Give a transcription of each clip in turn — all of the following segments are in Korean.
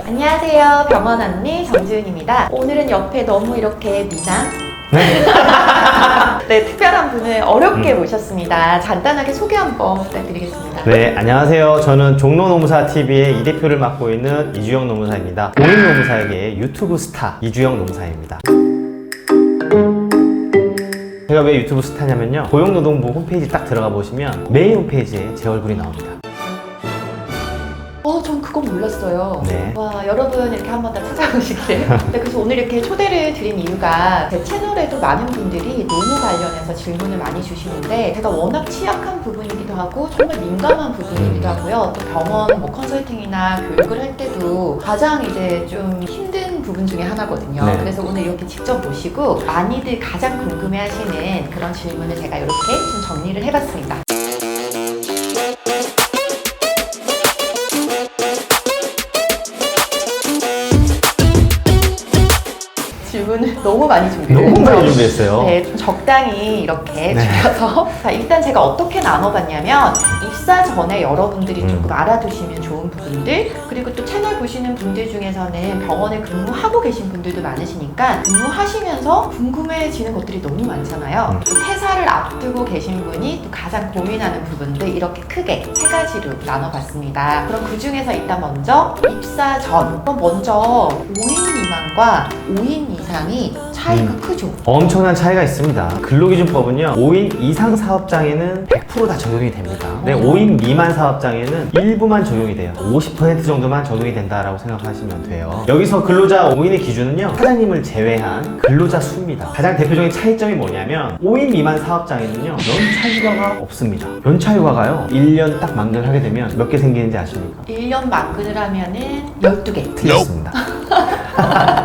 안녕하세요. 병원 안내 정지은입니다. 오늘은 옆에 너무 이렇게 미남? 네, 특별한 분을 어렵게 모셨습니다. 간단하게 소개 한번 부탁드리겠습니다. 네, 안녕하세요. 저는 종로노무사TV의 이대표를 맡고 있는 이주영 노무사입니다. 공익노무사에게 유튜브 스타 이주영 노무사입니다. 제가 왜 유튜브 스타냐면요, 고용노동부 홈페이지 딱 들어가 보시면 메인 홈페이지에 제 얼굴이 나옵니다. 전 그건 몰랐어요. 네. 와, 여러분 이렇게 한 번 더 찾아보시길. 네, 그래서 오늘 이렇게 초대를 드린 이유가 제 채널에도 많은 분들이 노무 관련해서 질문을 많이 주시는데 제가 워낙 취약한 부분이기도 하고 정말 민감한 부분이기도 하고요. 또 병원 뭐 컨설팅이나 교육을 할 때도 가장 이제 좀 힘든 부분 중에 하나거든요. 네. 그래서 오늘 이렇게 직접 모시고 많이들 가장 궁금해하시는 그런 질문을 제가 이렇게 좀 정리를 해봤습니다. 질문을 너무 많이 준비했어요. 네, 좀 적당히 이렇게 네. 줄여서 자, 일단 제가 어떻게 나눠봤냐면 입사 전에 여러분들이 조금 알아두시면 좋은 부분들, 그리고 또 채널 보시는 분들 중에서는 병원에 근무하고 계신 분들도 많으시니까 근무하시면서 궁금해지는 것들이 너무 많잖아요. 또 퇴사를 앞두고 계신 분이 또 가장 고민하는 부분들 이렇게 크게 세 가지로 나눠봤습니다. 그럼 그 중에서 일단 먼저 입사 전, 그럼 먼저 5인 미만과 5인 이상이 차이가 크죠? 엄청난 차이가 있습니다. 근로기준법은요, 5인 이상 사업장에는 100% 다 적용이 됩니다. 근데 5인 미만 사업장에는 일부만 적용이 돼요. 50% 정도만 적용이 된다라고 생각하시면 돼요. 여기서 근로자 5인의 기준은요, 사장님을 제외한 근로자 수입니다. 가장 대표적인 차이점이 뭐냐면 5인 미만 사업장에는요, 연차 휴가가 없습니다. 연차 휴가가요, 1년 딱 만기를 하게 되면 몇 개 생기는지 아십니까? 1년 만근을 하면은 12개. 틀렸습니다.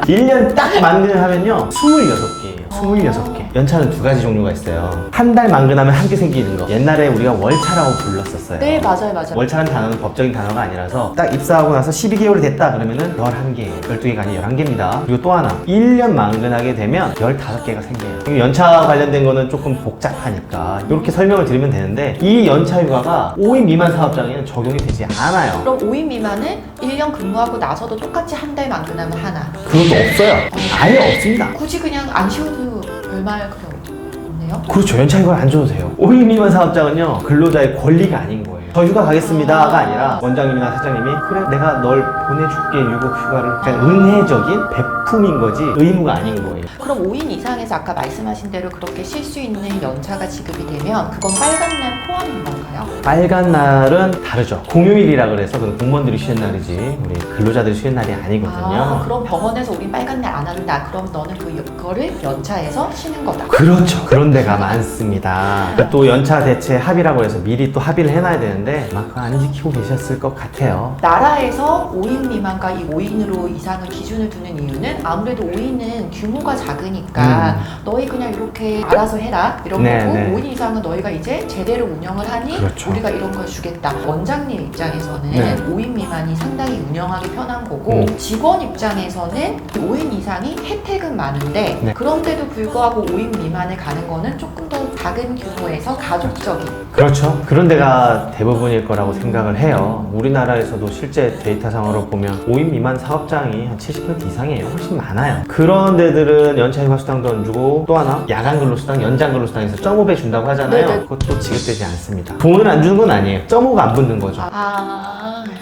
1년 딱 만근을 하면요, 26개예요. 26개. 연차는 두 가지 종류가 있어요. 한 달 만근하면 한 개 생기는 거. 옛날에 우리가 월차라고 불렀었어요. 네, 맞아요. 월차라는 단어는 법적인 단어가 아니라서 딱 입사하고 나서 12개월이 됐다 그러면은 11개, 12개가 아니라 11개입니다. 그리고 또 하나, 1년 만근하게 되면 15개가 생겨요. 연차 관련된 거는 조금 복잡하니까 이렇게 설명을 드리면 되는데, 이 연차 휴가가 5인 미만 사업장에는 적용이 되지 않아요. 그럼 5인 미만은 1년 근무하고 나서도 똑같이 한 달 만근하면 하나. 그것도 없어요. 아예 없습니다. 굳이 그냥 안 쉬어도 별말 그냥 없네요? 그렇죠. 연차 휴가를 안 줘도 돼요. 5인 미만 사업장은요, 근로자의 권리가 아닌 거예요. 저 휴가 가겠습니다가 아니라 원장님이나 사장님이 그래 내가 널 보내줄게 유급 휴가를, 그냥 은혜적인 베품인 거지 의무가 아닌 거예요. 그럼 5인 이상에서 아까 말씀하신 대로 그렇게 쉴 수 있는 연차가 지급이 되면 그건 빨간 날 포함인 건가요? 빨간 날은 다르죠. 공휴일이라 그래서 그건 공무원들이 쉬는 날이지 우리 근로자들이 쉬는 날이 아니거든요. 그럼 병원에서 우리 빨간 날 안 한다. 그럼 너는 그거를 연차에서 쉬는 거다. 그렇죠. 그런 데가 많습니다. 또 연차 대체 합의라고 해서 미리 또 합의를 해놔야 되는데 아마 그거 안 지키고 계셨을 것 같아요. 나라에서 5인 미만과 이 5인으로 이상을 기준을 두는 이유는 아무래도 5인은 규모가 작으니까 너희 그냥 이렇게 알아서 해라 이런 네, 거고, 네. 5인 이상은 너희가 이제 제대로 운영을 하니 그렇죠. 우리가 이런 걸 주겠다. 원장님 입장에서는 네. 5인 미만이 상당히 운영하기 편한 거고, 직원 입장에서는 5인 이상이 혜택은 많은데 네. 그런데도 불구하고 5인 미만을 가는 거는 조금 더 작은 규모에서 가족적인. 그렇죠. 그런 데가 대부분일 거라고 생각을 해요. 우리나라에서도 실제 데이터상으로 보면 5인 미만 사업장이 한 70% 이상이에요. 훨씬 많아요. 그런 데들은 연차 휴가 수당도 안 주고, 또 하나 야간 근로 수당, 연장 근로 수당에서 0.5배 준다고 하잖아요. 네네. 그것도 지급되지 않습니다. 돈을 안 주는 건 아니에요. 0.5가 안 붙는 거죠.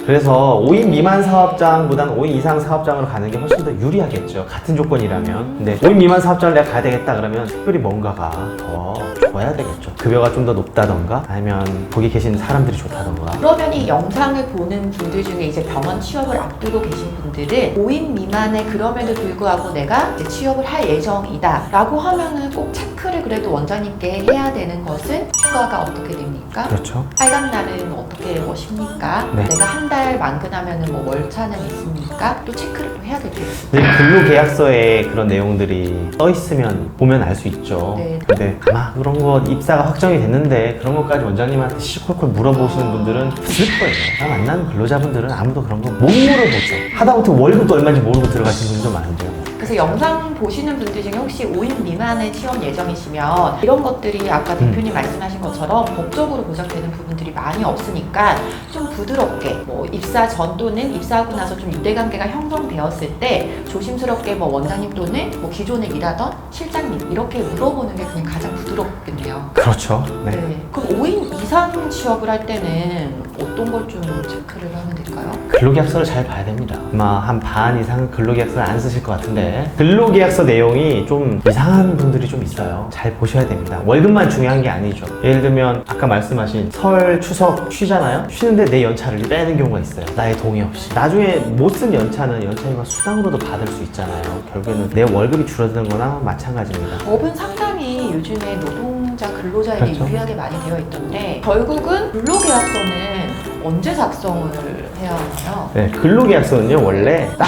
그래서 5인 미만 사업장보다는 5인 이상 사업장으로 가는 게 훨씬 더 유리하겠죠. 같은 조건이라면. 근데 5인 미만 사업장을 내가 가야 되겠다 그러면 특별히 뭔가가 더 줘야 되겠죠. 급여가 좀 더 높다던가 아니면 거기 계신 사람들이 좋다던가. 그러면 이 영상을 보는 분들 중에 이제 병원 취업을 앞두고 계신 분들은 5인 미만에 그럼에도 불구하고 내가 이제 취업을 할 예정이다 라고 하면은 꼭 체크를 그래도 원장님께 해야 되는 것은 휴가가 어떻게 됩니까? 그렇죠. 빨간 날은 어떻게 쉬니까? 네. 내가 한 달 만근하면은 뭐 월차는 있습니까? 또 체크를 또 해야 되죠. 근로계약서에 그런 내용들이 써 있으면 보면 알 수 있죠. 네. 근데 아마 그런 거 입사가 확정이 됐는데 그런 것까지 원장님한테 시콜콜 물어보시는 분들은 없을 거예요. 나 만나는 근로자분들은 아무도 그런 거 못 물어보죠. 하다못해 월급도 얼마인지 모르고 들어가시는 분들도 많은데요. 그래서 영상 보시는 분들 중에 혹시 5인 미만의 취업 예정이시면 이런 것들이 아까 대표님 말씀하신 것처럼 법적으로 보장되는 부분들이 많이 없으니까 좀 부드럽게 뭐 입사 전 또는 입사하고 나서 좀 유대관계가 형성되었을 때 조심스럽게 뭐 원장님 또는 뭐 기존에 일하던 실장님 이렇게 물어보는 게 그냥 가장 부드럽겠네요. 그렇죠. 네. 네. 그럼 5인 이상 취업을 할 때는 어떤 걸 좀 체크를 하면 될까요? 근로계약서를 잘 봐야 됩니다. 아마 한 반 이상은 근로계약서를 안 쓰실 것 같은데 근로계약서 내용이 좀 이상한 분들이 좀 있어요. 잘 보셔야 됩니다. 월급만 중요한 게 아니죠. 예를 들면 아까 말씀하신 설, 추석 쉬잖아요. 쉬는데 내 연차를 빼는 경우가 있어요. 나의 동의 없이. 나중에 못 쓴 연차는 연차휴가 수당으로도 받을 수 있잖아요. 결국에는 내 월급이 줄어드는 거나 마찬가지입니다. 법은 상당히 요즘에 노동자, 근로자에게 그렇죠. 유리하게 많이 되어 있던데 결국은 근로계약서는 언제 작성을 해야 하나요? 네, 근로계약서는요 원래 딱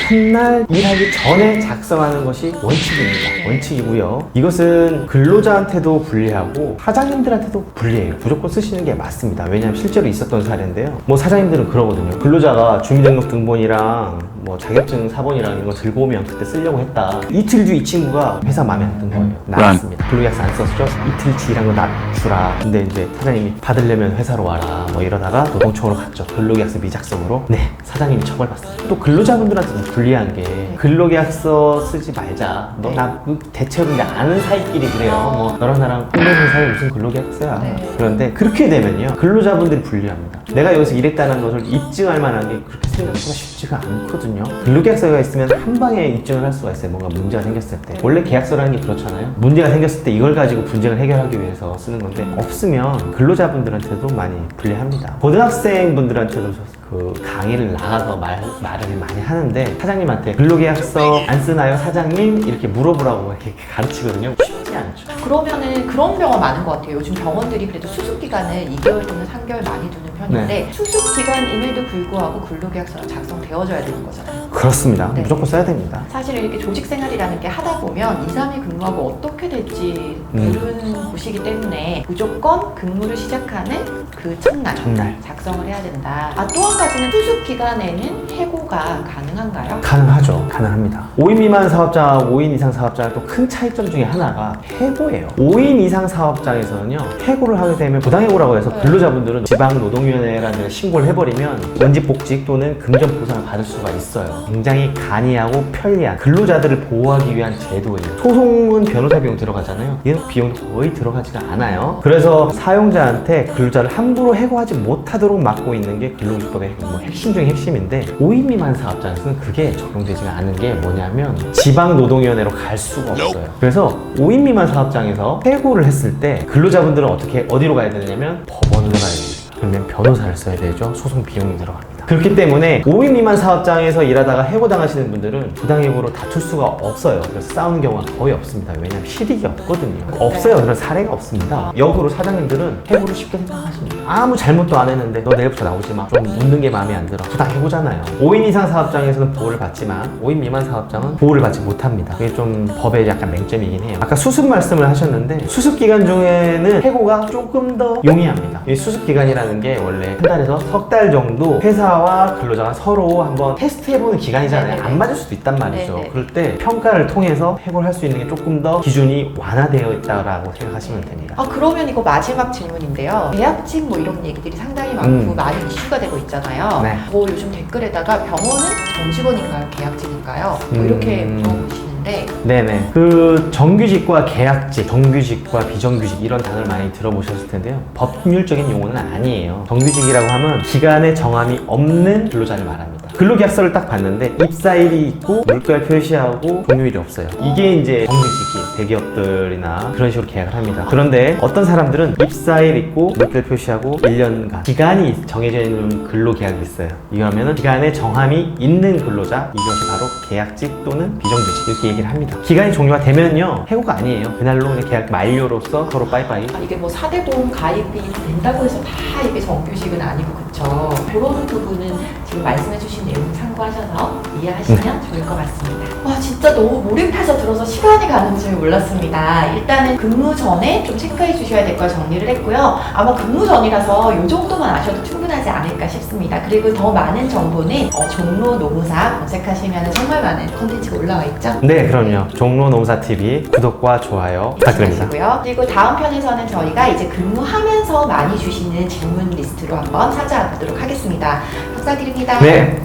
첫날 일하기 전에 작성하는 것이 원칙입니다. 원칙이고요. 이것은 근로자한테도 불리하고 사장님들한테도 불리해요. 무조건 쓰시는 게 맞습니다. 왜냐하면 실제로 있었던 사례인데요. 뭐 사장님들은 그러거든요. 근로자가 주민등록등본이랑 뭐 자격증 사본이랑 이런 거 들고 오면 그때 쓰려고 했다. 이틀 뒤 이 친구가 회사 마음에 안 든 거예요. 나왔습니다. 근로계약서 안 썼죠? 이틀 뒤란 거 놔주라. 근데 이제 사장님이 받으려면 회사로 와라. 뭐 이러다가 노동청으로 갔죠. 근로계약서 미작성으로. 네, 사장님이 처벌받습니다. 또 근로자분들한테도 불리한 게 근로계약서 쓰지 말자. 너 나 대체로 이제 아는 사이끼리 그래요. 뭐 너랑 나랑 혼내는 사이 무슨 근로계약서야. 네. 그런데 그렇게 되면요 근로자분들이 불리합니다. 내가 여기서 일했다는 것을 입증할 만한 게 그렇게 생각보다 쉽지가 않거든요. 근로계약서가 있으면 한 방에 입증을 할 수가 있어요. 뭔가 문제가 생겼을 때. 원래 계약서라는 게 그렇잖아요. 문제가 생겼을 때 이걸 가지고 분쟁을 해결하기 위해서 쓰는 건데 없으면 근로자분들한테도 많이 불리합니다. 고등학생분들한테도 그 강의를 나가서 말을 많이 하는데 사장님한테 근로계약서 안 쓰나요 사장님? 이렇게 물어보라고 이렇게 가르치거든요. 쉽지 않죠. 그러면은 그런 병원 많은 것 같아요. 요즘 병원들이 그래도 수습기간을 2개월 또는 3개월 많이 두는 편인데 수습기간임에도 불구하고 근로계약서가 작성되어져야 되는 거잖아요. 그렇습니다. 네. 무조건 써야 됩니다. 사실 이렇게 조직생활이라는 게 하다 보면 2, 3일 근무하고 어떻게 될지 모르는 곳이기 때문에 무조건 근무를 시작하는 그 첫날 작성을 해야 된다. 또 한 가지는 수습 기간에는 해고가 가능한가요? 가능하죠. 가능합니다. 5인 미만 사업장하고 5인 이상 사업장의 또 큰 차이점 중에 하나가 해고예요. 5인 이상 사업장에서는요 해고를 하게 되면 부당해고라고 해서 근로자분들은 지방노동위원회라는 데를 신고를 해버리면 원직복직 또는 금전 보상을 받을 수가 있어요. 굉장히 간이하고 편리한 근로자들을 보호하기 위한 제도예요. 소송은 변호사 비용 들어가잖아요. 얘는 비용도 거의 들어가지가 않아요. 그래서 사용자한테 근로자를 함부로 해고하지 못하도록 막고 있는 게 근로기법의 뭐 핵심 중에 핵심인데 5인 미만 사업장에서는 그게 적용되지가 않은 게 뭐냐면 지방노동위원회로 갈 수가 없어요. 그래서 5인 미만 사업장에서 해고를 했을 때 근로자분들은 어디로 가야 되냐면 법원으로 가야 됩니다. 그러면 변호사를 써야 되죠. 소송 비용이 들어갑니다. 그렇기 때문에 5인 미만 사업장에서 일하다가 해고당하시는 분들은 부당해고로 다툴 수가 없어요. 그래서 싸우는 경우가 거의 없습니다. 왜냐하면 실익이 없거든요. 없어요. 그런 사례가 없습니다. 역으로 사장님들은 해고를 쉽게 생각하십니다. 아무 잘못도 안 했는데 너 내일부터 나오지 마. 좀 묻는 게 마음에 안 들어. 부당해고잖아요. 5인 이상 사업장에서는 보호를 받지만 5인 미만 사업장은 보호를 받지 못합니다. 그게 좀 법의 약간 맹점이긴 해요. 아까 수습 말씀을 하셨는데 수습 기간 중에는 해고가 조금 더 용이합니다. 이 수습 기간이라는 게 원래 한 달에서 석 달 정도 회사와 근로자가 서로 한번 테스트해보는 기간이잖아요. 네네네. 안 맞을 수도 있단 말이죠. 네네. 그럴 때 평가를 통해서 해고를 할 수 있는 게 조금 더 기준이 완화되어 있다고 생각하시면 됩니다. 그러면 이거 마지막 질문인데요. 계약직 뭐 이런 얘기들이 상당히 많고 많이 이슈가 되고 있잖아요. 네. 뭐 요즘 댓글에다가 병원은 정직원인가요? 계약직인가요? 뭐 이렇게 물어보시는데 네네. 그 정규직과 계약직, 정규직과 비정규직 이런 단어를 많이 들어보셨을 텐데요. 법률적인 용어는 아니에요. 정규직이라고 하면 기간의 정함이 없는 근로자를 말합니다. 근로계약서를 딱 봤는데 입사일이 있고 물결 표시하고 종료일이 없어요. 이게 이제 정규직이에요. 대기업들이나 그런 식으로 계약을 합니다. 그런데 어떤 사람들은 입사일 있고 물결 표시하고 1년간 기간이 정해져 있는 근로계약이 있어요. 이거면은 기간에 정함이 있는 근로자, 이것이 바로 계약직 또는 비정규직 이렇게 얘기를 합니다. 기간이 종료가 되면요 해고가 아니에요. 그날로 그냥 계약 만료로서 서로 빠이빠이. 이게 뭐 4대 보험 가입이 된다고 해서 다 이게 정규직은 아니고 그쵸? 그런 부분은 지금 말씀해 주신 내용 참고하셔서 이해하시면 좋을 것 같습니다. 와, 진짜 너무 몰입해서 들어서 시간이 가는 줄 몰랐습니다. 일단은 근무 전에 좀 체크해 주셔야 될 걸 정리를 했고요. 아마 근무 전이라서 이 정도만 아셔도 충분하지 않을까 싶습니다. 그리고 더 많은 정보는 종로 노무사 검색하시면 정말 많은 콘텐츠가 올라와 있죠. 네, 그럼요. 종로 노무사 TV 구독과 좋아요 부탁드립니다. 부탁드리고요. 그리고 다음 편에서는 저희가 이제 근무하면서 많이 주시는 질문 리스트로 한번 찾아보도록 하겠습니다. 감사드립니다. 네.